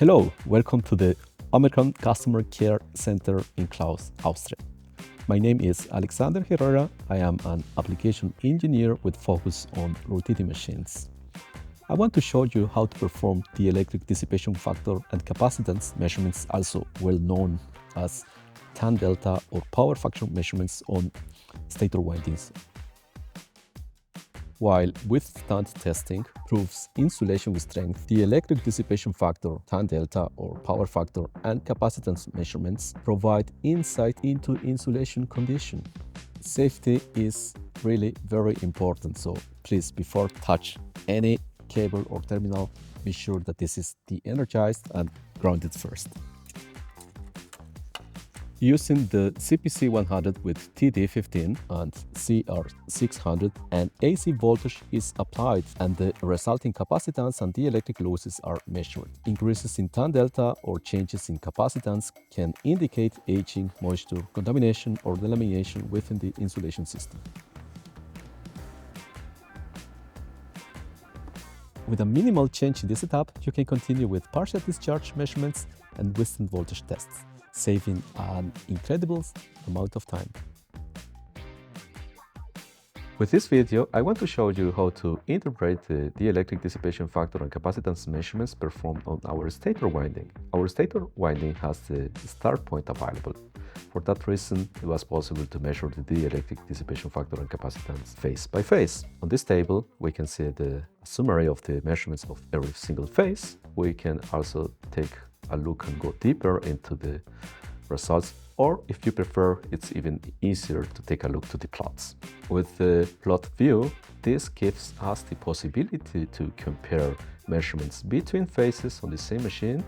Hello, welcome to the OMICRON Customer Care Center in Klaus, Austria. My name is Alexander Herrera. I am an application engineer with focus on rotating machines. I want to show you how to perform dielectric dissipation factor and capacitance measurements, also well known as tan delta or power factor measurements on stator windings. While withstand testing proves insulation with strength, the dielectric dissipation factor, tan delta or power factor, and capacitance measurements provide insight into insulation condition. Safety is really very important, so please, before touch any cable or terminal, be sure that this is de-energized and grounded first. Using the CPC 100 with TD15 and CR600, an AC voltage is applied and the resulting capacitance and dielectric losses are measured. Increases in tan delta or changes in capacitance can indicate aging, moisture, contamination, or delamination within the insulation system. With a minimal change in this setup, you can continue with partial discharge measurements and withstand voltage tests, saving an incredible amount of time. With this video, I want to show you how to interpret the dielectric dissipation factor and capacitance measurements performed on our stator winding. Our stator winding has the start point available. For that reason, it was possible to measure the dielectric dissipation factor and capacitance phase by phase. On this table, we can see the summary of the measurements of every single phase. We can also take a look and go deeper into the results, or if you prefer, it's even easier to take a look to the plots. With the plot view, this gives us the possibility to compare measurements between phases on the same machine,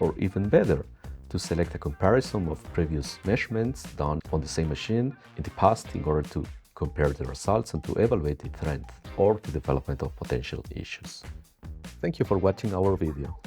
or even better, to select a comparison of previous measurements done on the same machine in the past in order to compare the results and to evaluate the trend or the development of potential issues. Thank you for watching our video.